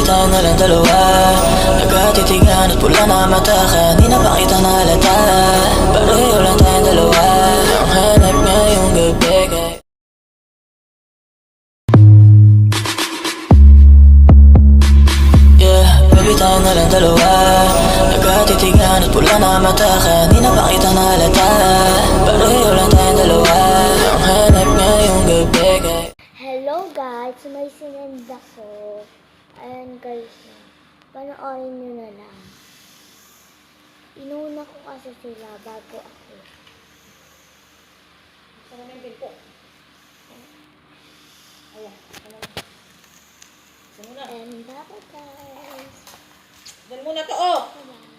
tayo na lang dalawa. Nagkatitigan at pula na mata. Kanina pa kita nahalata. Pareho lang tayong dalawa. Ang hanap ngayong gabi kay baby tayo na lang dalawa. Nagkatitigan at pula na mata. Kanina pa kita nahalata. Pareho lang tayong dalawa. Ang hanap ngayong gabi kay Hello guys, may sinend ako. Ayan guys, panoorin nyo na lang. Inuna ko kasi sila bago ako. Saan na yung pinto? Ayan, saan na. Saan muna? And bye guys. Diyan muna to, oh! Bye.